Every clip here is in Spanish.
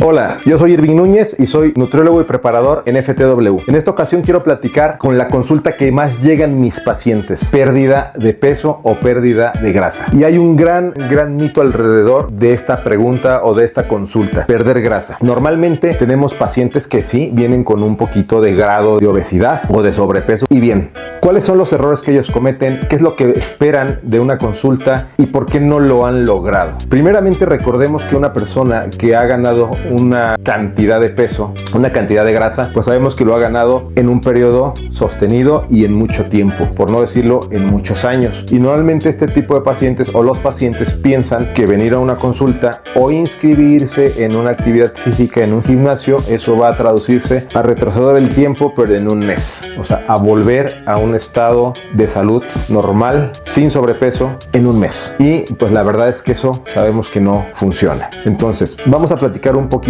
Hola, yo soy Irving Núñez y soy nutriólogo y preparador en FTW. En esta ocasión quiero platicar con la consulta que más llegan mis pacientes: pérdida de peso o pérdida de grasa. Y hay un gran mito alrededor de esta pregunta o de esta consulta: perder grasa. Normalmente tenemos pacientes que sí vienen con un poquito de grado de obesidad o de sobrepeso. Y bien, ¿cuáles son los errores que ellos cometen? ¿Qué es lo que esperan de una consulta y por qué no lo han logrado? Primeramente, recordemos que una persona que ha ganado una cantidad de peso, una cantidad de grasa, pues sabemos que lo ha ganado en un periodo sostenido y en mucho tiempo, por no decirlo en muchos años. Y normalmente este tipo de pacientes o los pacientes piensan que venir a una consulta o inscribirse en una actividad física en un gimnasio, eso va a traducirse a retroceder el tiempo, pero en un mes. O sea, a volver a un estado de salud normal, sin sobrepeso, en un mes. Y pues la verdad es que eso sabemos que no funciona. Entonces, vamos a platicar un poquito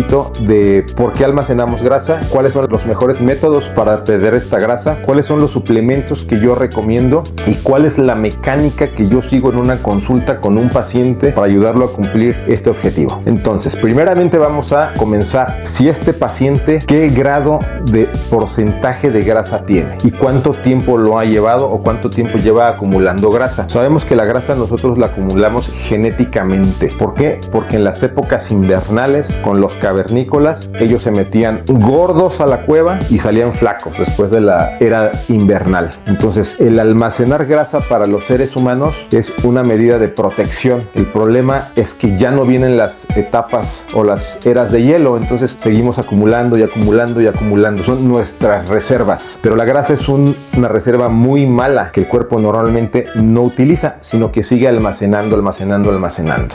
de por qué almacenamos grasa, cuáles son los mejores métodos para perder esta grasa, cuáles son los suplementos que yo recomiendo y cuál es la mecánica que yo sigo en una consulta con un paciente para ayudarlo a cumplir este objetivo. Entonces, primeramente vamos a comenzar. Si este paciente, ¿qué grado de porcentaje de grasa tiene? ¿Y cuánto tiempo lo ha llevado o cuánto tiempo lleva acumulando grasa? Sabemos que la grasa nosotros la acumulamos genéticamente. ¿Por qué? Porque en las épocas invernales, con los cavernícolas, ellos se metían gordos a la cueva y salían flacos después de la era invernal. Entonces, el almacenar grasa para los seres humanos es una medida de protección. El problema es que ya no vienen las etapas o las eras de hielo, entonces seguimos acumulando y acumulando y acumulando. Son nuestras reservas. Pero la grasa es una reserva muy mala que el cuerpo normalmente no utiliza, sino que sigue almacenando.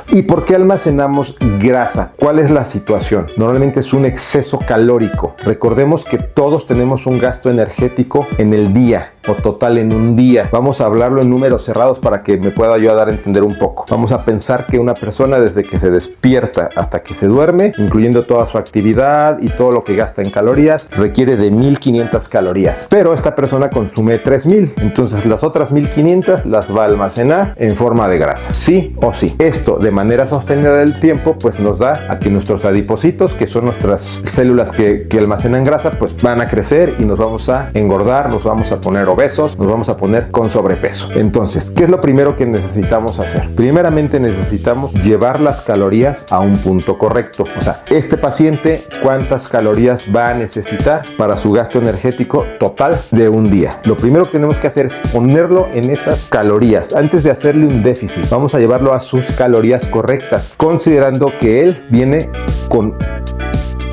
¿Y por qué almacenamos grasa? ¿Cuál es la situación? Normalmente es un exceso calórico. Recordemos que todos tenemos un gasto energético en el día o total en un día. Vamos a hablarlo en números cerrados para que me pueda ayudar a entender un poco. Vamos a pensar que una persona, desde que se despierta hasta que se duerme, incluyendo toda su actividad y todo lo que gasta en calorías, requiere de 1500 calorías. Pero esta persona consume 3000. Entonces las otras 1500 las va a almacenar en forma de grasa. Sí o sí. Esto de manera sostenida del tiempo pues nos da a que nuestros adipocitos, que son nuestras células que almacenan grasa, pues van a crecer y nos vamos a engordar, nos vamos a poner obesos, nos vamos a poner con sobrepeso. Entonces, ¿qué es lo primero que necesitamos hacer? Primeramente necesitamos llevar las calorías a un punto correcto. O sea, este paciente, ¿cuántas calorías va a necesitar para su gasto energético total de un día? Lo primero que tenemos que hacer es ponerlo en esas calorías. Antes de hacerle un déficit, vamos a llevarlo a sus calorías correctas, considerando que él viene con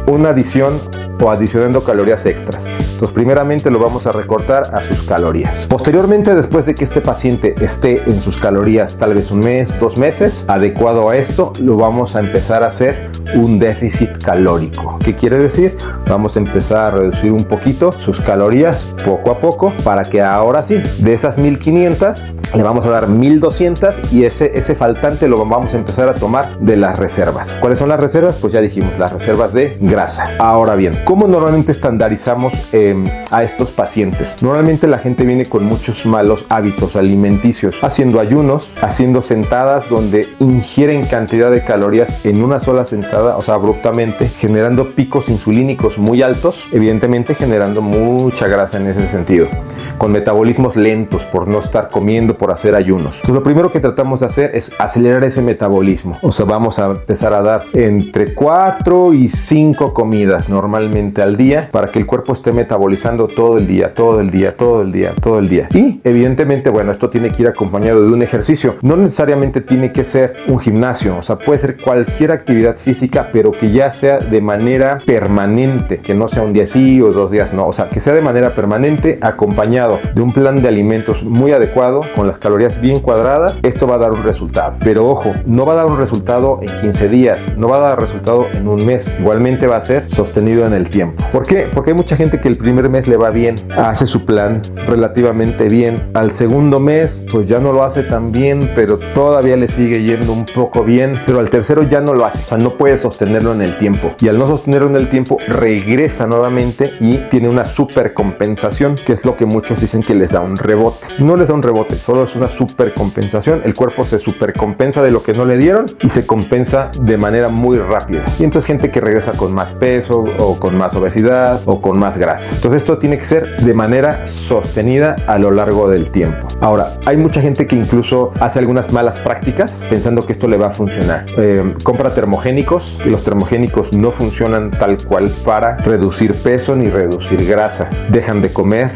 una adición o adicionando calorías extras. Entonces, primeramente lo vamos a recortar a sus calorías. Posteriormente, después de que este paciente esté en sus calorías tal vez un mes, 2 meses, adecuado a esto, lo vamos a empezar a hacer un déficit calórico. ¿Qué quiere decir? Vamos a empezar a reducir un poquito sus calorías poco a poco para que ahora sí, de esas 1500, le vamos a dar 1200 y ese faltante lo vamos a empezar a tomar de las reservas. ¿Cuáles son las reservas? Pues ya dijimos, las reservas de grasa. Ahora bien, ¿cómo normalmente estandarizamos a estos pacientes? Normalmente la gente viene con muchos malos hábitos alimenticios, haciendo ayunos, haciendo sentadas donde ingieren cantidad de calorías en una sola sentada, o sea, abruptamente, generando picos insulínicos muy altos, evidentemente generando mucha grasa en ese sentido, con metabolismos lentos por no estar comiendo, por hacer ayunos. Entonces, lo primero que tratamos de hacer es acelerar ese metabolismo. O sea, vamos a empezar a dar entre 4 y 5 comidas normalmente al día para que el cuerpo esté metabolizando todo el día. Y evidentemente, bueno, esto tiene que ir acompañado de un ejercicio. No necesariamente tiene que ser un gimnasio, o sea, puede ser cualquier actividad física, pero que ya sea de manera permanente, que no sea un día sí o 2 días no, o sea, que sea de manera permanente, acompañado de un plan de alimentos muy adecuado, con las calorías bien cuadradas. Esto va a dar un resultado. Pero ojo, no va a dar un resultado en 15 días, no va a dar resultado en un mes. Igualmente va a ser sostenido en el el tiempo. ¿Por qué? Porque hay mucha gente que el primer mes le va bien, hace su plan relativamente bien. Al segundo mes, pues ya no lo hace tan bien, pero todavía le sigue yendo un poco bien, pero al tercero ya no lo hace. O sea, no puede sostenerlo en el tiempo. Y al no sostenerlo en el tiempo, regresa nuevamente y tiene una supercompensación, que es lo que muchos dicen que les da un rebote. No les da un rebote, solo es una supercompensación. El cuerpo se supercompensa de lo que no le dieron y se compensa de manera muy rápida. Y entonces gente que regresa con más peso o con más obesidad o con más grasa. Entonces esto tiene que ser de manera sostenida a lo largo del tiempo. Ahora, hay mucha gente que incluso hace algunas malas prácticas pensando que esto le va a funcionar. Compra termogénicos, y los termogénicos no funcionan tal cual para reducir peso ni reducir grasa. Dejan de comer,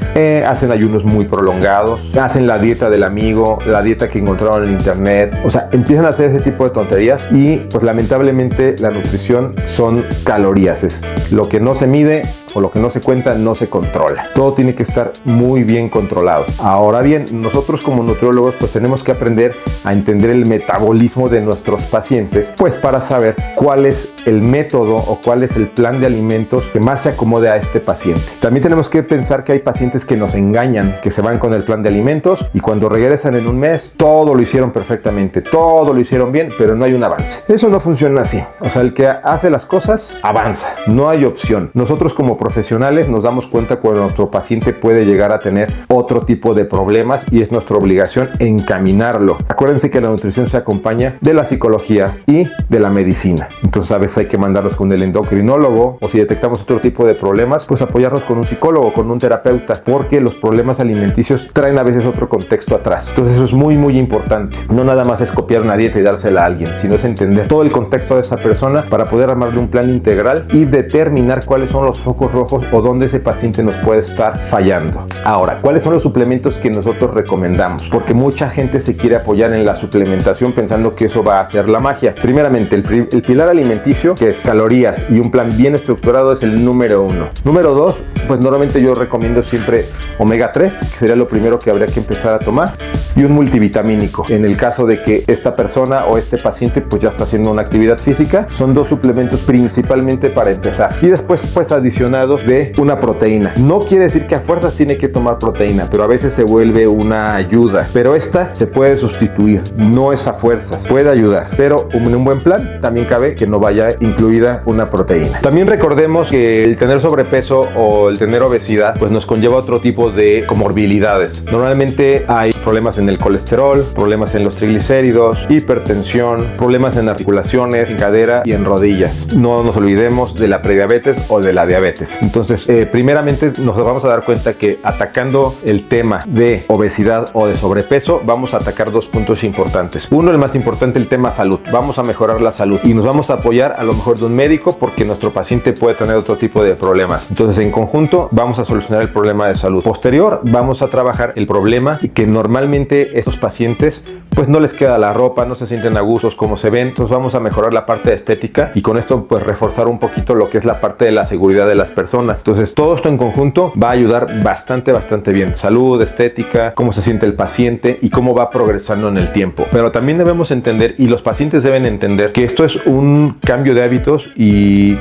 hacen ayunos muy prolongados, hacen la dieta del amigo, la dieta que encontraron en internet. O sea, empiezan a hacer ese tipo de tonterías y pues lamentablemente la nutrición son calorías. Es lo que no se mide o lo que no se cuenta no se controla. Todo tiene que estar muy bien controlado. Ahora bien, nosotros como nutriólogos pues tenemos que aprender a entender el metabolismo de nuestros pacientes, pues para saber cuál es el método o cuál es el plan de alimentos que más se acomode a este paciente. También tenemos que pensar que hay pacientes que nos engañan, que se van con el plan de alimentos y cuando regresan en un mes todo lo hicieron perfectamente, todo lo hicieron bien, pero no hay un avance. Eso no funciona así. O sea, el que hace las cosas avanza, no hay opción. Nosotros como profesionales nos damos cuenta cuando nuestro paciente puede llegar a tener otro tipo de problemas y es nuestra obligación encaminarlo. Acuérdense que la nutrición se acompaña de la psicología y de la medicina. Entonces a veces hay que mandarlos con el endocrinólogo o si detectamos otro tipo de problemas, pues apoyarnos con un psicólogo, con un terapeuta, porque los problemas alimenticios traen a veces otro contexto atrás. Entonces eso es muy muy importante. No nada más es copiar una dieta y dársela a alguien, sino es entender todo el contexto de esa persona para poder armarle un plan integral y determinar cuáles son los focos rojos o dónde ese paciente nos puede estar fallando. Ahora, ¿cuáles son los suplementos que nosotros recomendamos? Porque mucha gente se quiere apoyar en la suplementación pensando que eso va a hacer la magia. Primeramente, el pilar alimenticio, que es calorías y un plan bien estructurado, es el número 1. Número 2, pues normalmente yo recomiendo siempre omega 3, que sería lo primero que habría que empezar a tomar, y un multivitamínico. En el caso de que esta persona o este paciente pues ya está haciendo una actividad física, son dos suplementos principalmente para empezar. Y después pues adicionados de una proteína. No quiere decir que a fuerzas tiene que tomar proteína, pero a veces se vuelve una ayuda. Pero esta se puede sustituir, no es a fuerzas, puede ayudar. Pero en un buen plan también cabe que no vaya incluida una proteína. También recordemos que el tener sobrepeso o el tener obesidad pues nos conlleva otro tipo de comorbilidades. Normalmente hay problemas en el colesterol, problemas en los triglicéridos, hipertensión, problemas en articulaciones, en cadera y en rodillas. No nos olvidemos de la prediabetes o de la diabetes. Entonces, primeramente nos vamos a dar cuenta que atacando el tema de obesidad o de sobrepeso, vamos a atacar dos puntos importantes. Uno, el más importante, el tema salud. Vamos a mejorar la salud y nos vamos a apoyar a lo mejor de un médico porque nuestro paciente puede tener otro tipo de problemas. Entonces, en conjunto, vamos a solucionar el problema de salud. Posterior, vamos a trabajar el problema que normalmente estos pacientes pues no les queda la ropa, no se sienten a gustos como se ven. Entonces vamos a mejorar la parte estética y con esto pues reforzar un poquito lo que es la parte de la seguridad de las personas. Entonces todo esto en conjunto va a ayudar bastante bien. Salud, estética, cómo se siente el paciente y cómo va progresando en el tiempo. Pero también debemos entender, y los pacientes deben entender, que esto es un cambio de hábitos y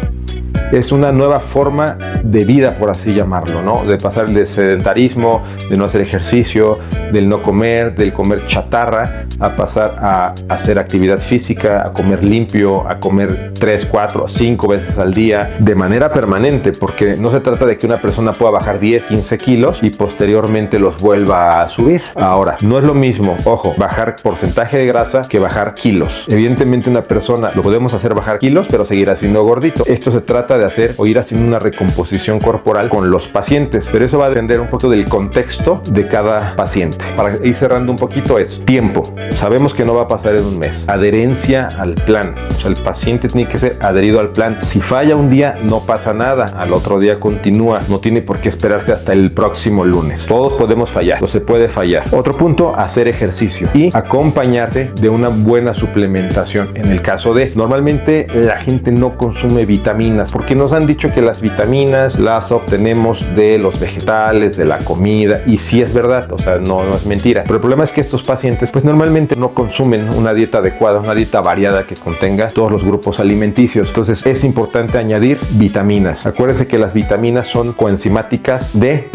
es una nueva forma de vida, por así llamarlo, ¿no? De pasar del sedentarismo, de no hacer ejercicio, del no comer, del comer chatarra, a pasar a hacer actividad física, a comer limpio, a comer 3, 4, 5 veces al día de manera permanente, porque no se trata de que una persona pueda bajar 10, 15 kilos y posteriormente los vuelva a subir. Ahora, no es lo mismo, ojo, bajar porcentaje de grasa que bajar kilos. Evidentemente una persona lo podemos hacer bajar kilos, pero seguirá siendo gordito. Esto se trata de hacer o ir haciendo una recomposición corporal con los pacientes, pero eso va a depender un poco del contexto de cada paciente. Para ir cerrando un poquito es tiempo. Sabemos que no va a pasar en un mes. Adherencia al plan. O sea, el paciente tiene que ser adherido al plan. Si falla un día, no pasa nada. Al otro día continúa. No tiene por qué esperarse hasta el próximo lunes. Todos podemos fallar. O se puede fallar. Otro punto, hacer ejercicio y acompañarse de una buena suplementación. En el caso de, normalmente la gente no consume vitaminas porque nos han dicho que las vitaminas vitaminas las obtenemos de los vegetales, de la comida, y sí es verdad, o sea, no es mentira. Pero el problema es que estos pacientes pues normalmente no consumen una dieta adecuada, una dieta variada que contenga todos los grupos alimenticios. Entonces es importante añadir vitaminas. Acuérdense que las vitaminas son coenzimáticas de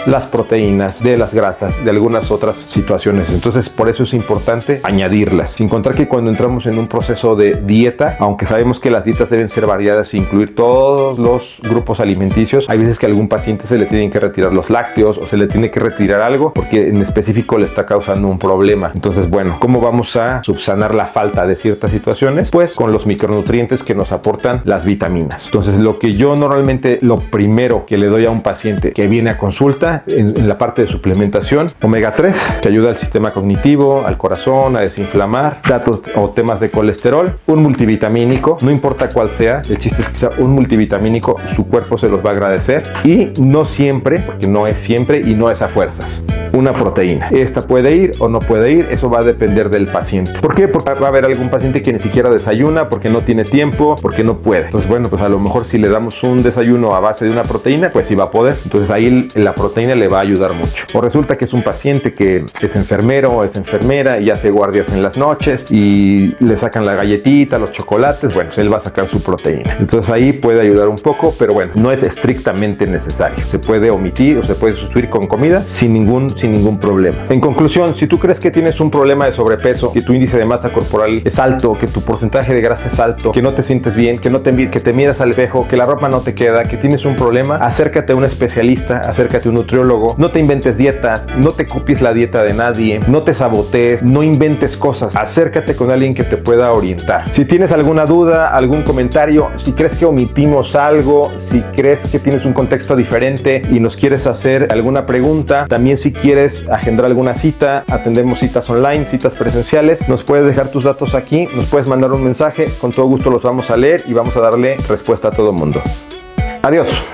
las proteínas, de las grasas, de algunas otras situaciones. Entonces por eso es importante añadirlas. Sin contar que cuando entramos en un proceso de dieta, aunque sabemos que las dietas deben ser variadas e incluir todos los grupos alimenticios, hay veces que a algún paciente se le tienen que retirar los lácteos o se le tiene que retirar algo porque en específico le está causando un problema. Entonces, bueno, ¿cómo vamos a subsanar la falta de ciertas situaciones? Pues con los micronutrientes que nos aportan las vitaminas. Entonces, lo que yo normalmente, lo primero que le doy a un paciente que viene a consulta en la parte de suplementación, omega 3, que ayuda al sistema cognitivo, al corazón, a desinflamar, datos o temas de colesterol, un multivitamínico, no importa cuál sea, el chiste es que sea un multivitamínico, su cuerpo se los va a agradecer, y no siempre, porque no es siempre y no es a fuerzas, una proteína. Esta puede ir o no puede ir, eso va a depender del paciente. ¿Por qué? Porque va a haber algún paciente que ni siquiera desayuna, porque no tiene tiempo, porque no puede. Entonces, bueno, pues a lo mejor si le damos un desayuno a base de una proteína, pues sí va a poder. Entonces ahí la proteína le va a ayudar mucho. O resulta que es un paciente que es enfermero o es enfermera y hace guardias en las noches y le sacan la galletita, los chocolates, bueno, pues él va a sacar su proteína. Entonces ahí puede ayudar un poco, pero bueno, no es estrictamente necesario. Se puede omitir o se puede sustituir con comida sin ningún problema. En conclusión, si tú crees que tienes un problema de sobrepeso, que tu índice de masa corporal es alto, que tu porcentaje de grasa es alto, que no te sientes bien, que que te miras al espejo, que la ropa no te queda, que tienes un problema, acércate a un especialista, acércate a un nutriólogo. No te inventes dietas, no te copies la dieta de nadie, no te sabotees, no inventes cosas. Acércate con alguien que te pueda orientar. Si tienes alguna duda, algún comentario, si crees que omitimos algo, si crees que tienes un contexto diferente y nos quieres hacer alguna pregunta, también si quieres agendar alguna cita, atendemos citas online, citas presenciales, nos puedes dejar tus datos aquí, nos puedes mandar un mensaje, con todo gusto los vamos a leer y vamos a darle respuesta a todo el mundo. Adiós.